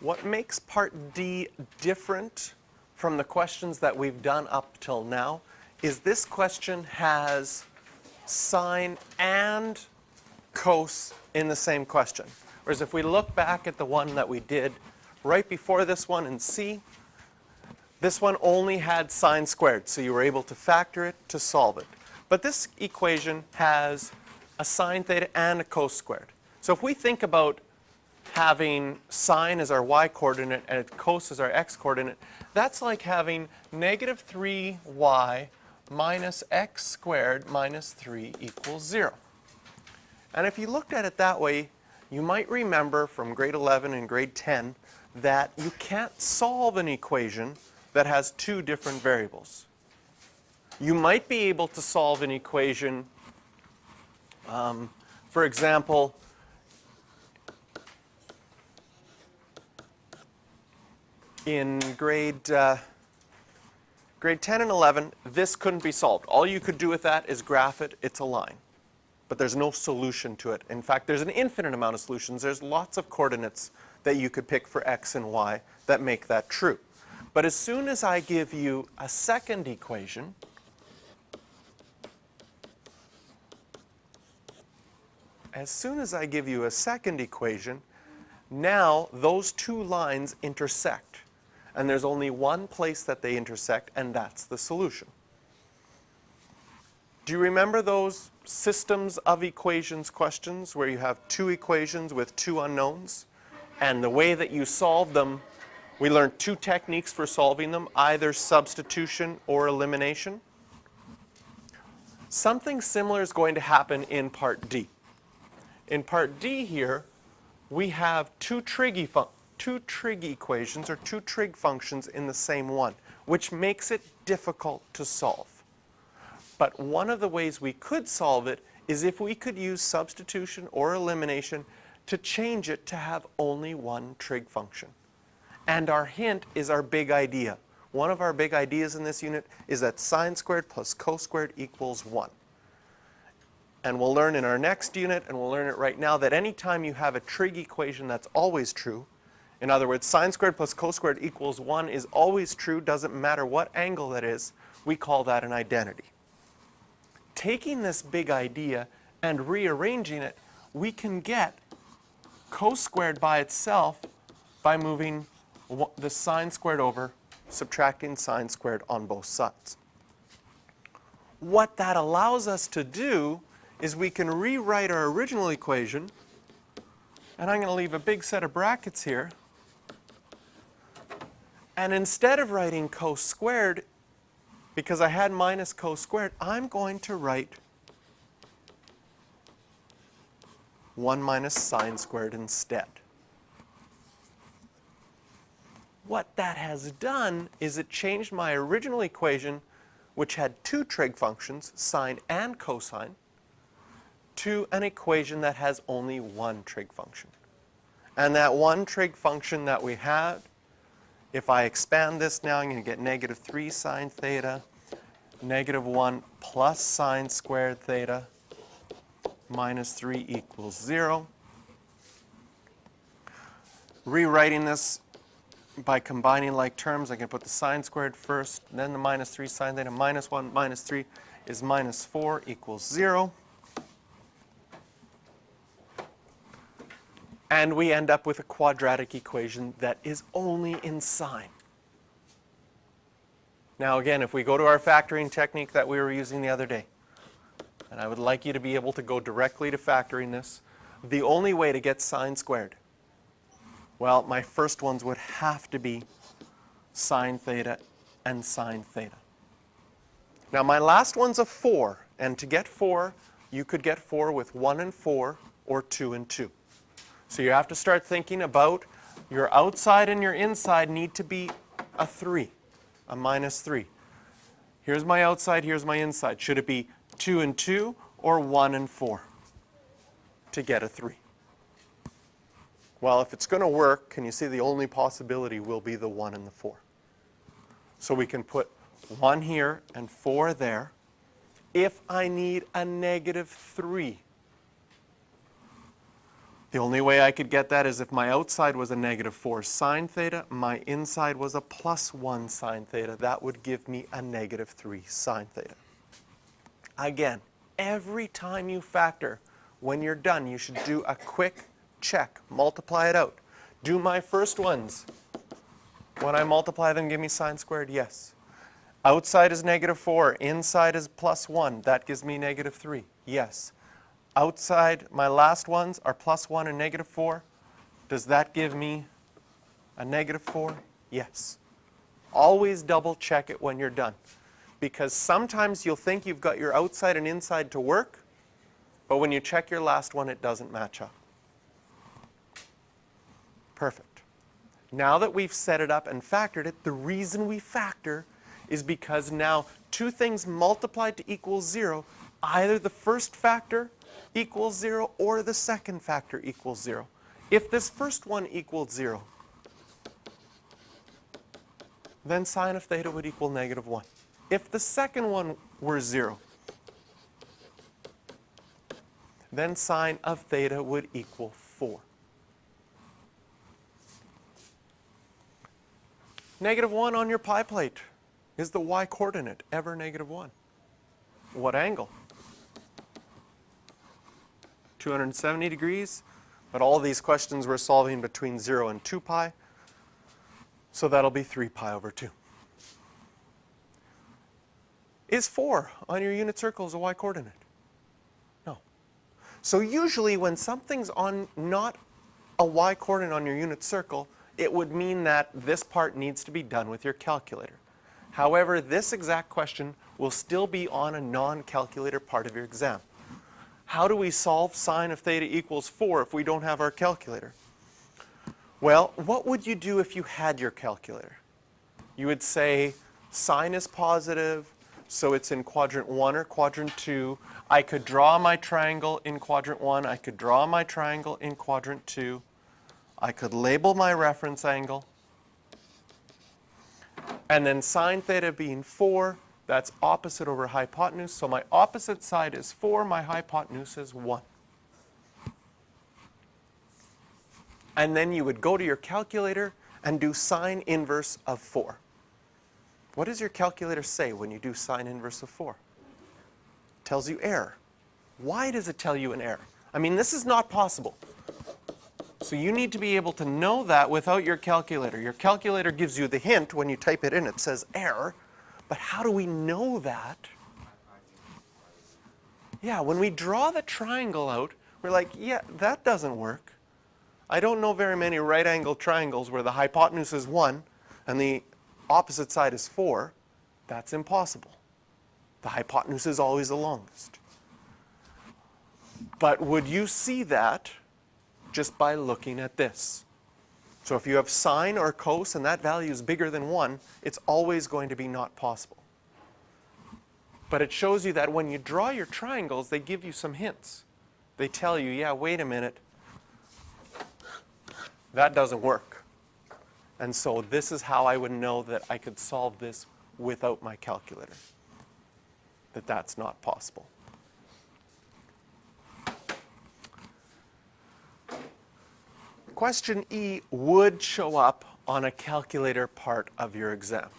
What makes part D different from the questions that we've done up till now is this question has sine and cos in the same question. Whereas if we look back at the one that we did right before this one in C, this one only had sine squared, so you were able to factor it to solve it. But this equation has a sine theta and a cos squared. So if we think about having sine as our y coordinate and cos as our x coordinate, that's like having negative 3y minus x squared minus 3 equals 0. And if you looked at it that way, you might remember from grade 11 and grade 10 that you can't solve an equation that has two different variables. You might be able to solve an equation, for example, in grade 10 and 11, this couldn't be solved. All you could do with that is graph it. It's a line. But there's no solution to it. In fact, there's an infinite amount of solutions. There's lots of coordinates that you could pick for x and y that make that true. But as soon as I give you a second equation, now those two lines intersect. And there's only one place that they intersect, and that's the solution. Do you remember those systems of equations questions where you have two equations with two unknowns? And the way that you solve them, we learned two techniques for solving them, either substitution or elimination. Something similar is going to happen in part D. In part D here, we have two trig equations or two trig functions in the same one, which makes it difficult to solve. But one of the ways we could solve it is if we could use substitution or elimination to change it to have only one trig function. And our hint is our big idea. One of our big ideas in this unit is that sine squared plus cos squared equals 1. And we'll learn in our next unit, and we'll learn it right now, that any time you have a trig equation that's always true, in other words, sine squared plus cos squared equals 1 is always true, doesn't matter what angle that is, we call that an identity. Taking this big idea and rearranging it, we can get cos squared by itself by moving the sine squared over, subtracting sine squared on both sides. What that allows us to do is we can rewrite our original equation, and I'm going to leave a big set of brackets here, and instead of writing cos squared, because I had minus cos squared, I'm going to write 1 minus sine squared instead. What that has done is it changed my original equation, which had two trig functions, sine and cosine, to an equation that has only one trig function. And that one trig function that we had, if I expand this now, I'm going to get negative 3 sine theta, negative 1 plus sine squared theta, minus 3 equals 0. Rewriting this by combining like terms, I can put the sine squared first, then the minus 3 sine theta, minus 1 minus 3 is minus 4 equals 0. And we end up with a quadratic equation that is only in sine. Now again, if we go to our factoring technique that we were using the other day, and I would like you to be able to go directly to factoring this, the only way to get sine squared, well, my first ones would have to be sine theta and sine theta. Now my last one's a 4, and to get 4, you could get 4 with 1 and 4 or 2 and 2. So you have to start thinking about your outside and your inside need to be a 3, a minus 3. Here's my outside, here's my inside. Should it be 2 and 2 or 1 and 4 to get a 3? Well, if it's going to work, can you see the only possibility will be the 1 and the 4. So we can put 1 here and 4 there. If I need a negative 3, The only way I could get that is if my outside was a -4 sine theta, my inside was a +1 sine theta. That would give me a -3 sine theta. Again, every time you factor, when you're done, you should do a quick check. Multiply it out. Do my first ones. When I multiply them, give me sine squared? Yes. Outside is -4. Inside is +1. That gives me -3. Yes. Outside, my last ones are +1 and -4. Does that give me a -4? Yes. Always double check it when you're done. Because sometimes you'll think you've got your outside and inside to work, but when you check your last one, it doesn't match up. Perfect. Now that we've set it up and factored it, the reason we factor is because now two things multiplied to equal 0, either the first factor equals 0 or the second factor equals 0. If this first one equaled 0, then sine of theta would equal -1. If the second one were 0, then sine of theta would equal 4. -1 on your pie plate. Is the y coordinate ever -1? What angle? 270 degrees, but all these questions we're solving between 0 and 2 pi, so that'll be 3 pi over 2. Is 4 on your unit circle a y coordinate? No. So usually when something's on not a y coordinate on your unit circle, it would mean that this part needs to be done with your calculator. However, this exact question will still be on a non-calculator part of your exam. How do we solve sine of theta equals 4 if we don't have our calculator? Well, what would you do if you had your calculator? You would say sine is positive, so it's in quadrant 1 or quadrant 2. I could draw my triangle in quadrant 1. I could draw my triangle in quadrant 2. I could label my reference angle. And then sine theta being 4, that's opposite over hypotenuse. So my opposite side is 4, my hypotenuse is 1. And then you would go to your calculator and do sine inverse of 4. What does your calculator say when you do sine inverse of 4? It tells you error. Why does it tell you an error? I mean, this is not possible. So you need to be able to know that without your calculator. Your calculator gives you the hint when you type it in. It says error. But how do we know that? Yeah, when we draw the triangle out, we're like, yeah, that doesn't work. I don't know very many right-angled triangles where the hypotenuse is 1 and the opposite side is 4. That's impossible. The hypotenuse is always the longest. But would you see that just by looking at this? So if you have sine or cos and that value is bigger than 1, it's always going to be not possible. But it shows you that when you draw your triangles, they give you some hints. They tell you, yeah, wait a minute, that doesn't work. And so this is how I would know that I could solve this without my calculator, that that's not possible. Question E would show up on a calculator part of your exam.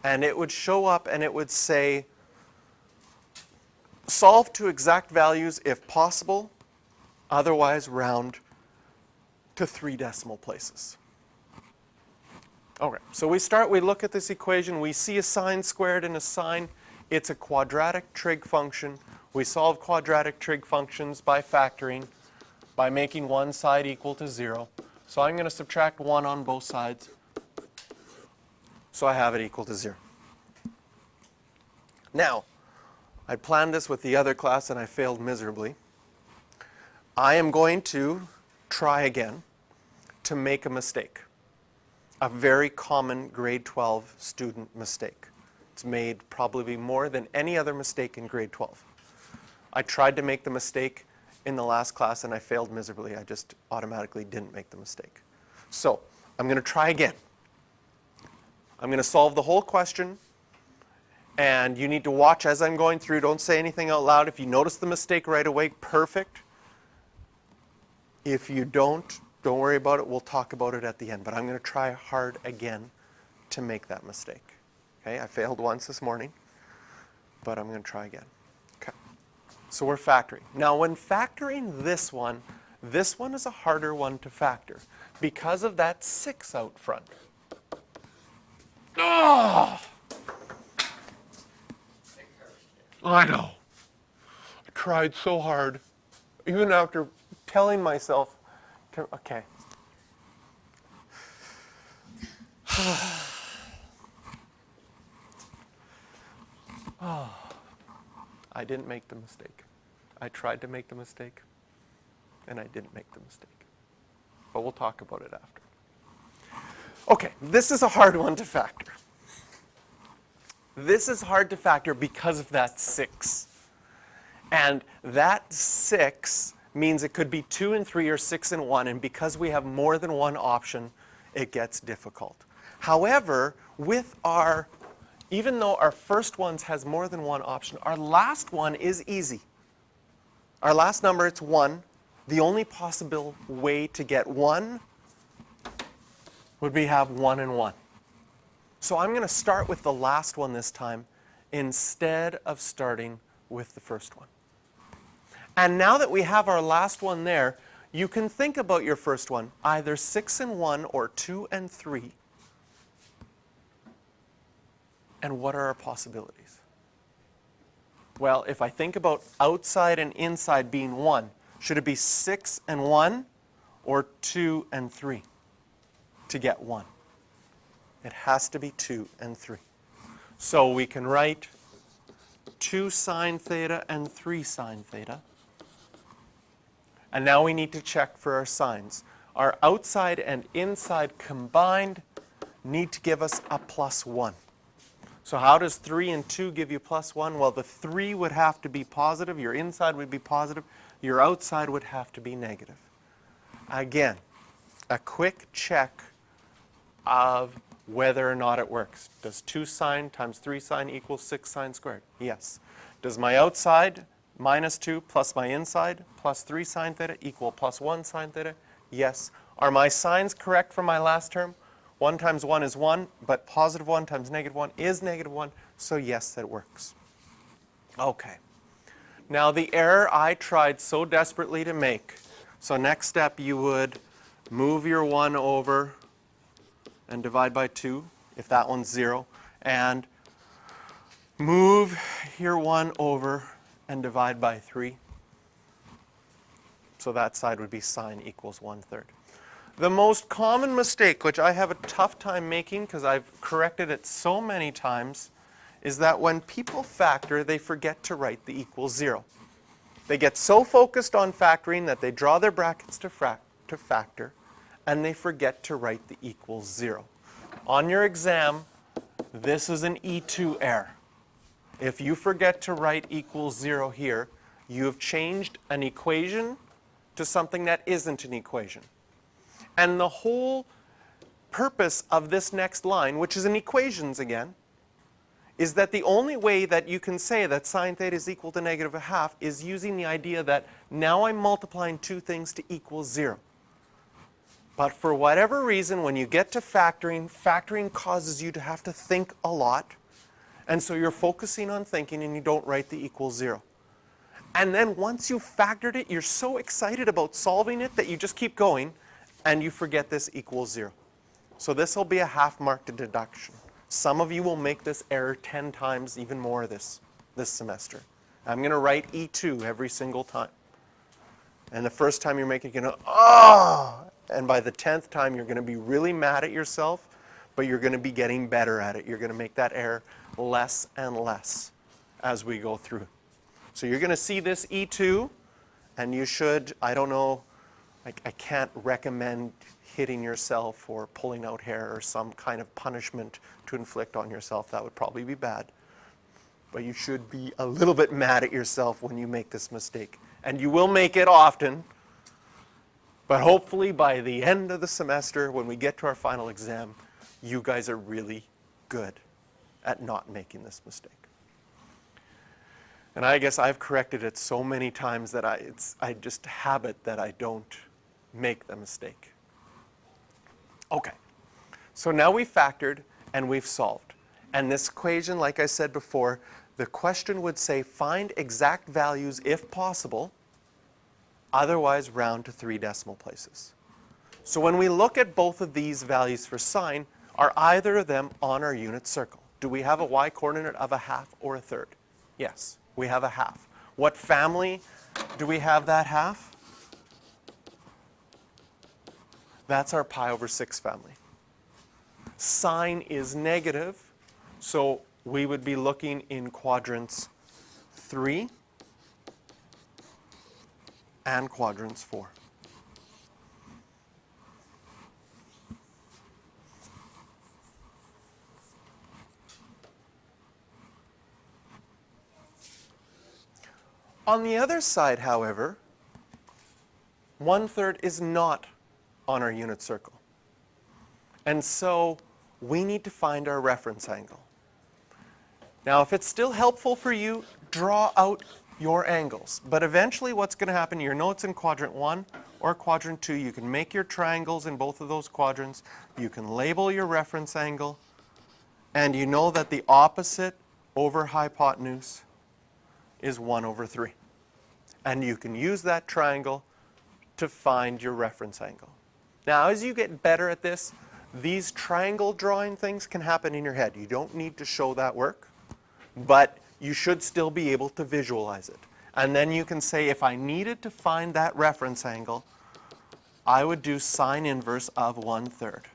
And it would show up and it would say, solve to exact values if possible, otherwise round to 3 decimal places. Okay, so we look at this equation, we see a sine squared and a sine. It's a quadratic trig function. We solve quadratic trig functions by factoring, by making one side equal to 0. So I'm going to subtract 1 on both sides. So I have it equal to 0. Now, I planned this with the other class and I failed miserably. I am going to try again to make a mistake. A very common grade 12 student mistake. It's made probably more than any other mistake in grade 12. I tried to make the mistake in the last class and I failed miserably. I just automatically didn't make the mistake. So I'm going to try again. I'm going to solve the whole question, and you need to watch as I'm going through. Don't say anything out loud. If you notice the mistake right away, perfect. If you don't worry about it. We'll talk about it at the end. But I'm going to try hard again to make that mistake. Okay, I failed once this morning, but I'm going to try again. Okay, so we're factoring. Now, when factoring this one is a harder one to factor because of that 6 out front. Oh! I know. I tried so hard, even after telling myself, okay. Oh, I didn't make the mistake. I tried to make the mistake, and I didn't make the mistake. But we'll talk about it after. Okay, this is a hard one to factor. This is hard to factor because of that 6. And that 6 means it could be 2 and 3 or 6 and 1, and because we have more than one option, it gets difficult. However, even though our first one has more than one option, our last one is easy. Our last number, it's 1. The only possible way to get 1 would be have 1 and 1. So I'm going to start with the last one this time instead of starting with the first one. And now that we have our last one there, you can think about your first one, either 6 and 1 or 2 and 3. And what are our possibilities? Well, if I think about outside and inside being 1, should it be 6 and 1 or 2 and 3 to get 1? It has to be 2 and 3. So we can write 2 sine theta and 3 sine theta. And now we need to check for our signs. Our outside and inside combined need to give us a +1. So how does 3 and 2 give you +1? Well, the 3 would have to be positive. Your inside would be positive. Your outside would have to be negative. Again, a quick check of whether or not it works. Does 2 sine times 3 sine equal 6 sine squared? Yes. Does my outside -2 plus my inside plus 3 sine theta equal +1 sine theta? Yes. Are my signs correct for my last term? 1 times 1 is 1, but +1 times -1 is -1, so yes, that works. Okay. Now the error I tried so desperately to make, so next step you would move your 1 over and divide by 2, if that one's 0, and move your 1 over and divide by 3. So that side would be sine equals 1/3. The most common mistake, which I have a tough time making because I've corrected it so many times, is that when people factor, they forget to write the equals 0. They get so focused on factoring that they draw their brackets to factor, and they forget to write the equals 0. On your exam, this is an E2 error. If you forget to write equals 0 here, you have changed an equation to something that isn't an equation. And the whole purpose of this next line, which is in equations again, is that the only way that you can say that sine theta is equal to -1/2 is using the idea that now I'm multiplying two things to equal 0. But for whatever reason, when you get to factoring, factoring causes you to have to think a lot. And so you're focusing on thinking and you don't write the equals 0. And then once you've factored it, you're so excited about solving it that you just keep going and you forget this equals 0. So this will be a half-marked deduction. Some of you will make this error 10 times, even more this semester. I'm going to write E2 every single time. And the first time you're making it, you're going to, oh! And by the 10th time, you're going to be really mad at yourself, but you're going to be getting better at it. You're going to make that error less and less as we go through. So you're going to see this E2, and you should, I don't know, I can't recommend hitting yourself or pulling out hair or some kind of punishment to inflict on yourself. That would probably be bad. But you should be a little bit mad at yourself when you make this mistake. And you will make it often. But hopefully by the end of the semester, when we get to our final exam, you guys are really good at not making this mistake. And I guess I've corrected it so many times that it's just habit that I don't make the mistake. Okay, so now we've factored and we've solved. And this equation, like I said before, the question would say find exact values if possible, otherwise round to 3 decimal places. So when we look at both of these values for sine, are either of them on our unit circle? Do we have a y-coordinate of a half or a third? Yes, we have a half. What family do we have that half? That's our pi over 6 family. Sine is negative, so we would be looking in quadrants 3 and quadrants 4. On the other side, however, 1/3 is not on our unit circle. And so we need to find our reference angle. Now, if it's still helpful for you, draw out your angles. But eventually what's going to happen, you know it's in quadrant 1 or quadrant 2. You can make your triangles in both of those quadrants. You can label your reference angle. And you know that the opposite over hypotenuse is 1/3. And you can use that triangle to find your reference angle. Now, as you get better at this, these triangle drawing things can happen in your head. You don't need to show that work, but you should still be able to visualize it. And then you can say, if I needed to find that reference angle, I would do sine inverse of 1/3.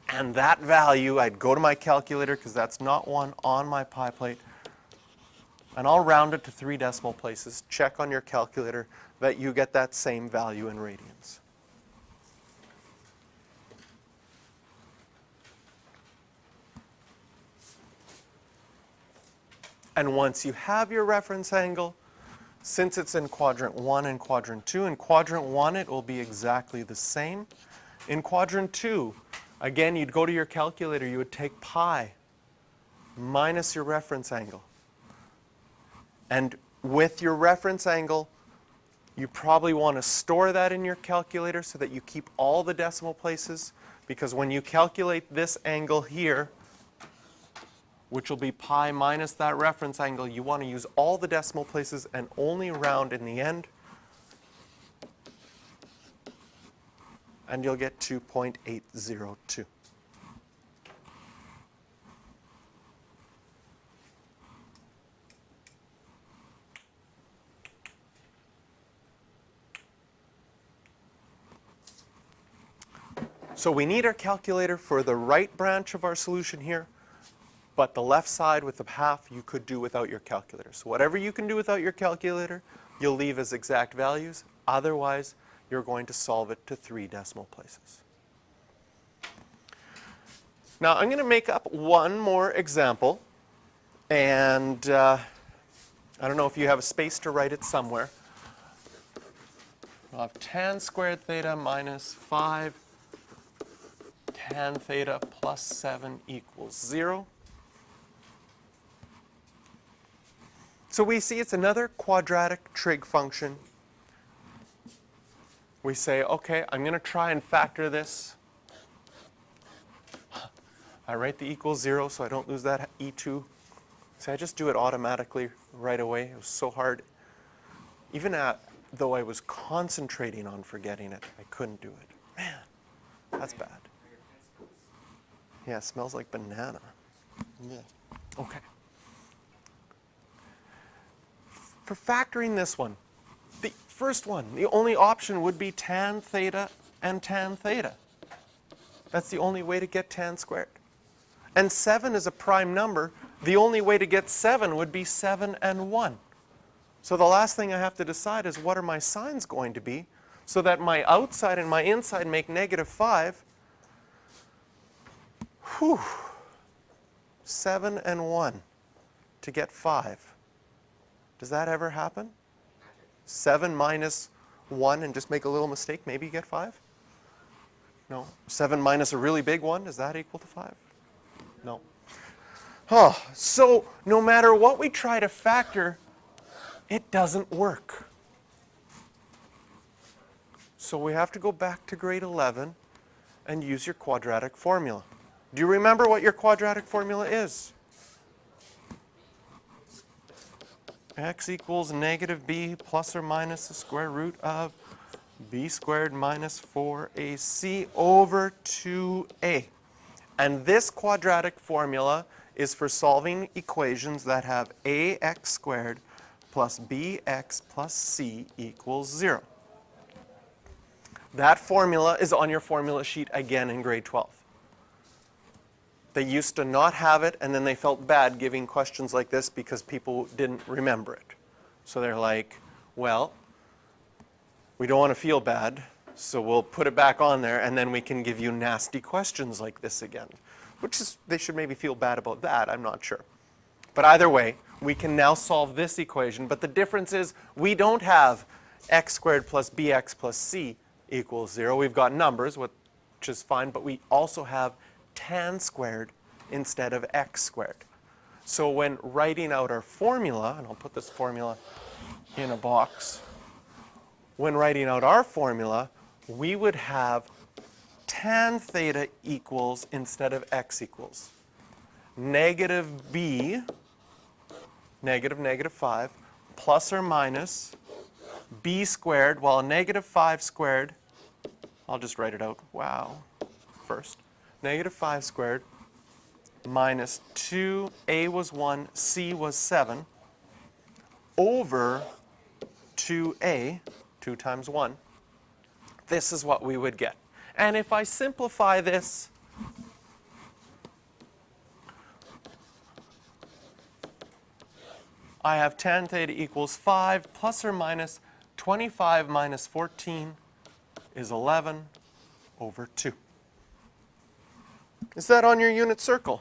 And that value, I'd go to my calculator, because that's not one on my pi plate, and I'll round it to 3 decimal places. Check on your calculator that you get that same value in radians. And once you have your reference angle, since it's in quadrant 1 and quadrant 2, in quadrant 1 it will be exactly the same. In quadrant 2, again, you'd go to your calculator, you would take pi minus your reference angle. And with your reference angle, you probably want to store that in your calculator so that you keep all the decimal places, because when you calculate this angle here, which will be pi minus that reference angle, you want to use all the decimal places and only round in the end. And you'll get 2.802. So we need our calculator for the right branch of our solution here, but the left side with the half you could do without your calculator. So whatever you can do without your calculator, you'll leave as exact values. Otherwise, you're going to solve it to 3 decimal places. Now, I'm going to make up one more example, and I don't know if you have a space to write it somewhere. We'll have tan squared theta minus 5 tan theta plus 7 equals 0. So we see it's another quadratic trig function. We say, okay, I'm going to try and factor this. I write the equals 0 so I don't lose that e2. So I just do it automatically right away. It was so hard. Even though I was concentrating on forgetting it, I couldn't do it. Man, that's bad. Yeah, it smells like banana. Yeah. Okay. For factoring this one, the first one, the only option would be tan theta and tan theta. That's the only way to get tan squared. And 7 is a prime number. The only way to get 7 would be 7 and 1. So the last thing I have to decide is what are my signs going to be so that my outside and my inside make -5. Whew. 7 and 1 to get 5. Does that ever happen? 7 minus 1 and just make a little mistake, maybe you get 5? No. 7 minus a really big one, does that equal to 5? No. Oh, so no matter what we try to factor, it doesn't work. So we have to go back to grade 11 and use your quadratic formula. Do you remember what your quadratic formula is? X equals negative b plus or minus the square root of b squared minus 4ac over 2a. And this quadratic formula is for solving equations that have ax squared plus bx plus c equals 0. That formula is on your formula sheet again in grade 12. They used to not have it, and then they felt bad giving questions like this because people didn't remember it. So they're like, well, we don't want to feel bad, so we'll put it back on there, and then we can give you nasty questions like this again. Which is, they should maybe feel bad about that, I'm not sure. But either way, we can now solve this equation, but the difference is we don't have x squared plus bx plus c equals 0. We've got numbers, which is fine, but we also have tan squared instead of x squared. So when writing out our formula, and I'll put this formula in a box, when writing out our formula, we would have tan theta equals, instead of x equals, negative b, negative negative 5, plus or minus b squared, well, negative 5 squared, I'll just write it out, wow, first. Negative 5 squared minus 2a was 1, c was 7, over 2a, 2 times 1. This is what we would get. And if I simplify this, I have tan theta equals 5 plus or minus 25 minus 14 is 11 over 2. Is that on your unit circle?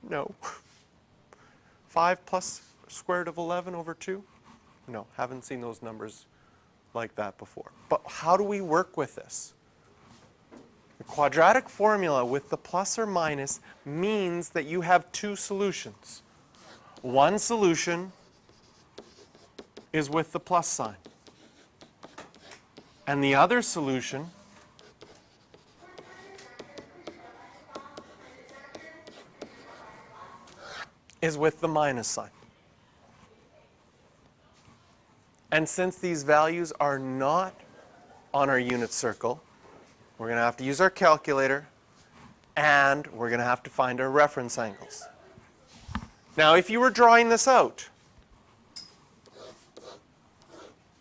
No. 5 plus square root of 11 over 2? No, haven't seen those numbers like that before. But how do we work with this? The quadratic formula with the plus or minus means that you have two solutions. One solution is with the plus sign. And the other solution is with the minus sign. And since these values are not on our unit circle, we're going to have to use our calculator, and we're going to have to find our reference angles. Now, if you were drawing this out,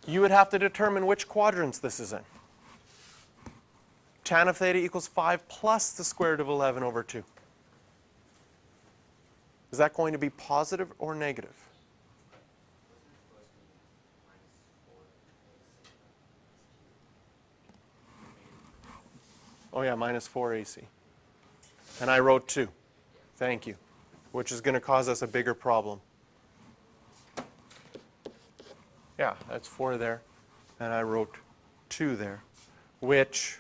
you would have to determine which quadrants this is in. Tan of theta equals 5 plus the square root of 11 over 2. Is that going to be positive or negative? Oh yeah, minus 4 AC. And I wrote 2. Thank you. Which is going to cause us a bigger problem. Yeah, that's 4 there. And I wrote 2 there. Which,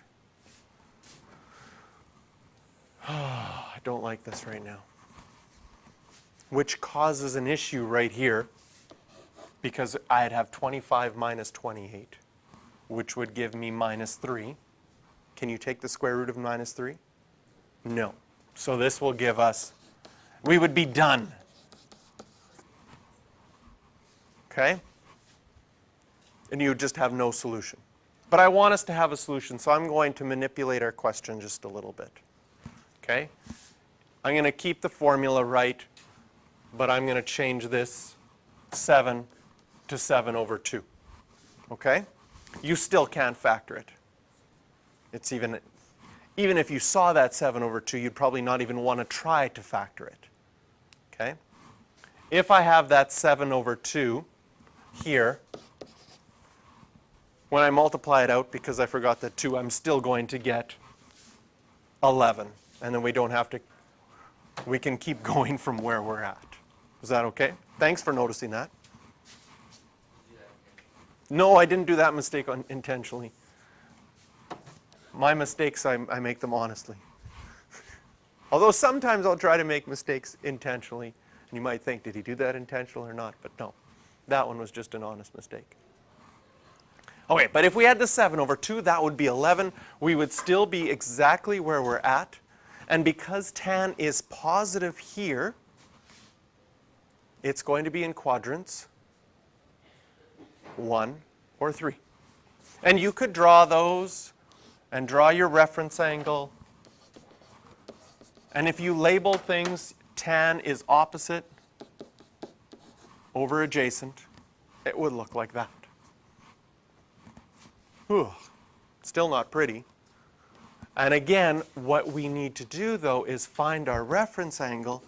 I don't like this right now. Which causes an issue right here, because I'd have 25 minus 28, which would give me minus 3. Can you take the square root of minus 3? No. So this will give us, we would be done. Okay? And you would just have no solution. But I want us to have a solution, so I'm going to manipulate our question just a little bit. Okay? I'm going to keep the formula right, but I'm going to change this 7 to 7 over 2. Okay? You still can't factor it. It's even if you saw that 7 over 2, you'd probably not even want to try to factor it. Okay? If I have that 7 over 2 here, when I multiply it out, because I forgot that 2, I'm still going to get 11. And then we don't have to, we can keep going from where we're at. Is that okay? Thanks for noticing that. No, I didn't do that mistake intentionally. My mistakes, I make them honestly. Although sometimes I'll try to make mistakes intentionally, and you might think, did he do that intentionally or not? But no, that one was just an honest mistake. Okay, but if we had the 7 over 2, that would be 11. We would still be exactly where we're at. And because tan is positive here, it's going to be in quadrants 1 or 3. And you could draw those and draw your reference angle. And if you label things, tan is opposite over adjacent, it would look like that. Whew. Still not pretty. And again, what we need to do, though, is find our reference angle.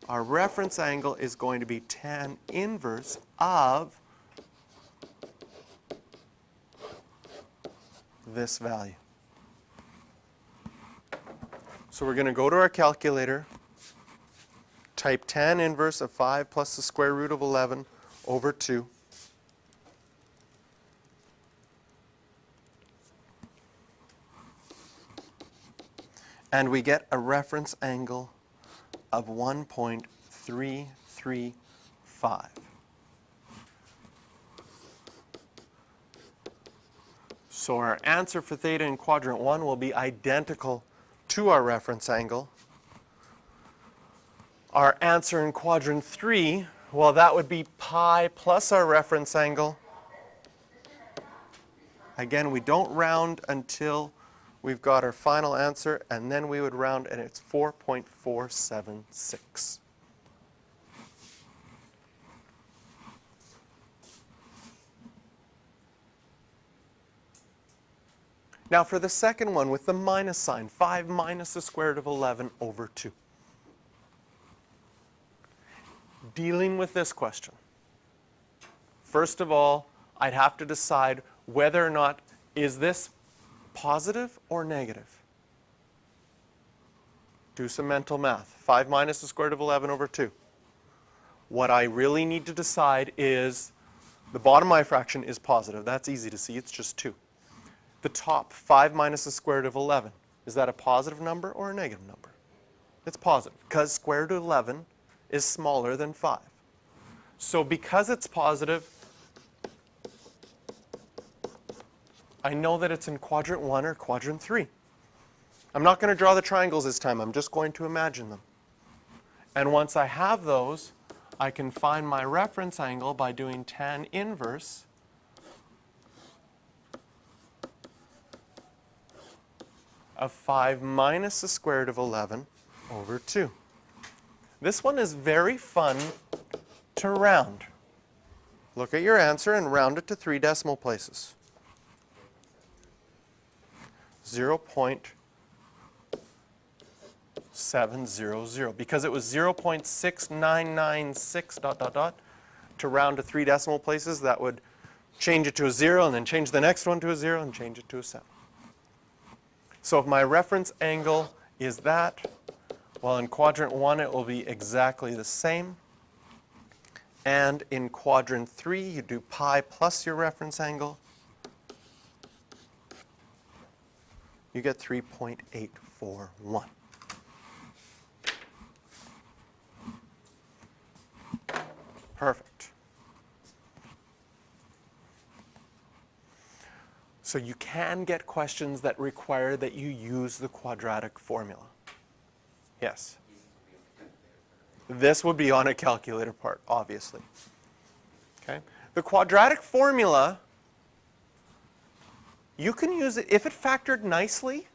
Our reference angle is going to be tan inverse of this value. So we're going to go to our calculator, type tan inverse of 5 plus the square root of 11 over 2. And we get a reference angle of 1.335. So our answer for theta in quadrant 1 will be identical to our reference angle. Our answer in quadrant 3, well, that would be pi plus our reference angle. Again, we don't round until we've got our final answer, and then we would round, and it's 4.476. Now for the second one with the minus sign, 5 minus the square root of 11 over 2. Dealing with this question, first of all, I'd have to decide whether or not is this positive or negative. Do some mental math. 5 minus the square root of 11 over 2. What I really need to decide is the bottom of my fraction is positive. That's easy to see. It's just 2. The top, 5 minus the square root of 11. Is that a positive number or a negative number? It's positive because square root of 11 is smaller than 5. So because it's positive, I know that it's in quadrant 1 or quadrant 3. I'm not going to draw the triangles this time. I'm just going to imagine them. And once I have those, I can find my reference angle by doing tan inverse of 5 minus the square root of 11 over 2. This one is very fun to round. Look at your answer and round it to 3 decimal places. 0.700. Because it was 0.6996 ... To round to 3 decimal places, that would change it to a 0 and then change the next one to a 0 and change it to a 7. So if my reference angle is that, well, in quadrant 1 it will be exactly the same. And in quadrant 3 you do pi plus your reference angle. You get 3.841. Perfect. So you can get questions that require that you use the quadratic formula. Yes? This would be on a calculator part, obviously. Okay? The quadratic formula, you can use it, if it factored nicely,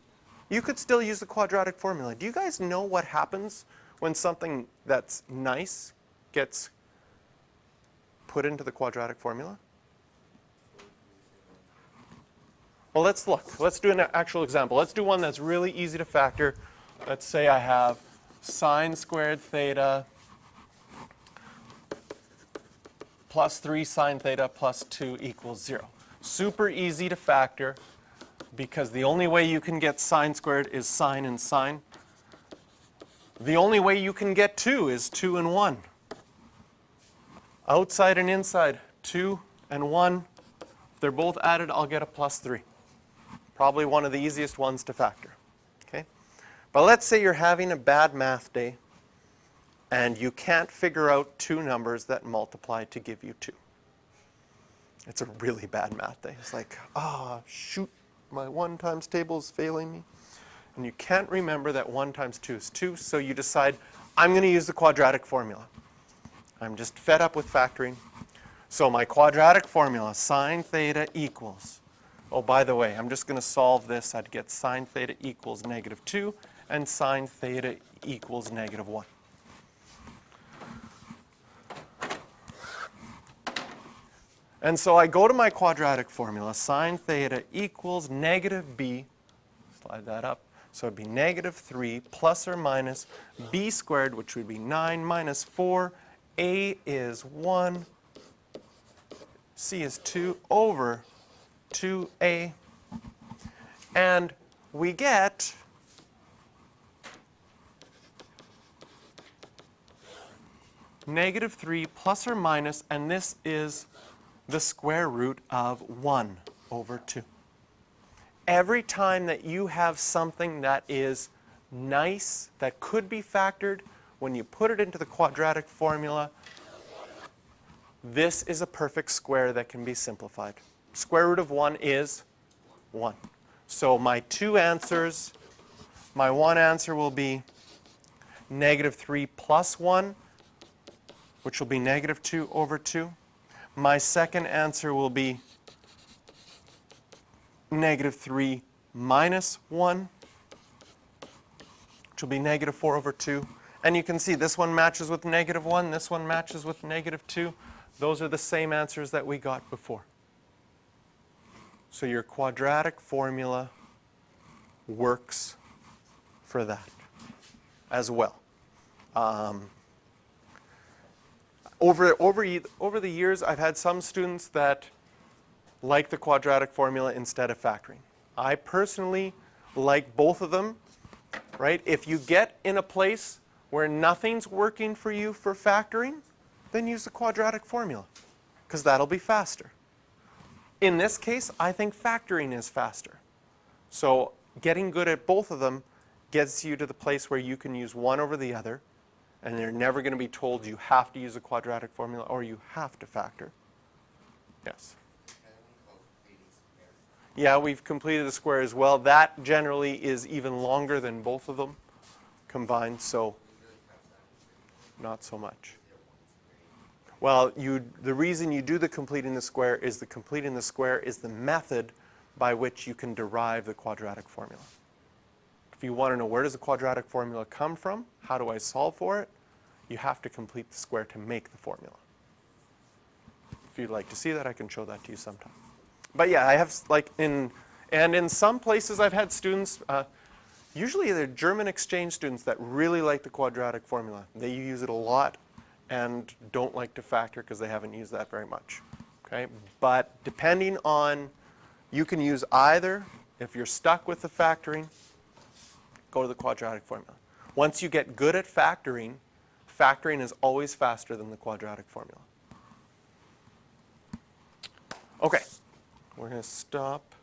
you could still use the quadratic formula. Do you guys know what happens when something that's nice gets put into the quadratic formula? Well, let's look. Let's do an actual example. Let's do one that's really easy to factor. Let's say I have sine squared theta plus 3 sine theta plus 2 equals 0. Super easy to factor because the only way you can get sine squared is sine and sine. The only way you can get 2 is 2 and 1. Outside and inside, 2 and 1. If they're both added, I'll get a plus 3. Probably one of the easiest ones to factor. Okay? But let's say you're having a bad math day and you can't figure out 2 numbers that multiply to give you 2. It's a really bad math day. It's like, shoot, my 1 times table is failing me. And you can't remember that 1 times 2 is 2, so you decide, I'm going to use the quadratic formula. I'm just fed up with factoring. So my quadratic formula, sine theta equals, oh, by the way, I'm just going to solve this. I'd get sine theta equals -2 and sine theta equals -1. And so I go to my quadratic formula, sine theta equals -b, slide that up, so it'd be -3 plus or minus b squared, which would be 9 minus 4, a is 1, c is 2 over 2a, and we get -3 plus or minus, and this is the square root of 1 over 2. Every time that you have something that is nice, that could be factored, when you put it into the quadratic formula, this is a perfect square that can be simplified. Square root of 1 is 1. So my two answers, my one answer will be -3 plus 1, which will be -2 over 2. My second answer will be -3 minus 1, which will be -4 over 2. And you can see this one matches with -1, this one matches with -2. Those are the same answers that we got before. So your quadratic formula works for that as well. Over the years, I've had some students that like the quadratic formula instead of factoring. I personally like both of them, right? If you get in a place where nothing's working for you for factoring, then use the quadratic formula, because that'll be faster. In this case, I think factoring is faster. So getting good at both of them gets you to the place where you can use one over the other, and they're never going to be told you have to use a quadratic formula or you have to factor. Yes? Yeah, we've completed the square as well. That generally is even longer than both of them combined, so not so much. Well, the reason you do the completing the square is the method by which you can derive the quadratic formula. If you want to know where does the quadratic formula come from, how do I solve for it, you have to complete the square to make the formula. If you'd like to see that, I can show that to you sometime. But yeah, I have in some places I've had students, usually they're German exchange students that really like the quadratic formula. They use it a lot and don't like to factor because they haven't used that very much. Okay? But depending on, you can use either. If you're stuck with the factoring, go to the quadratic formula. Once you get good at factoring, factoring is always faster than the quadratic formula. Okay, we're going to stop.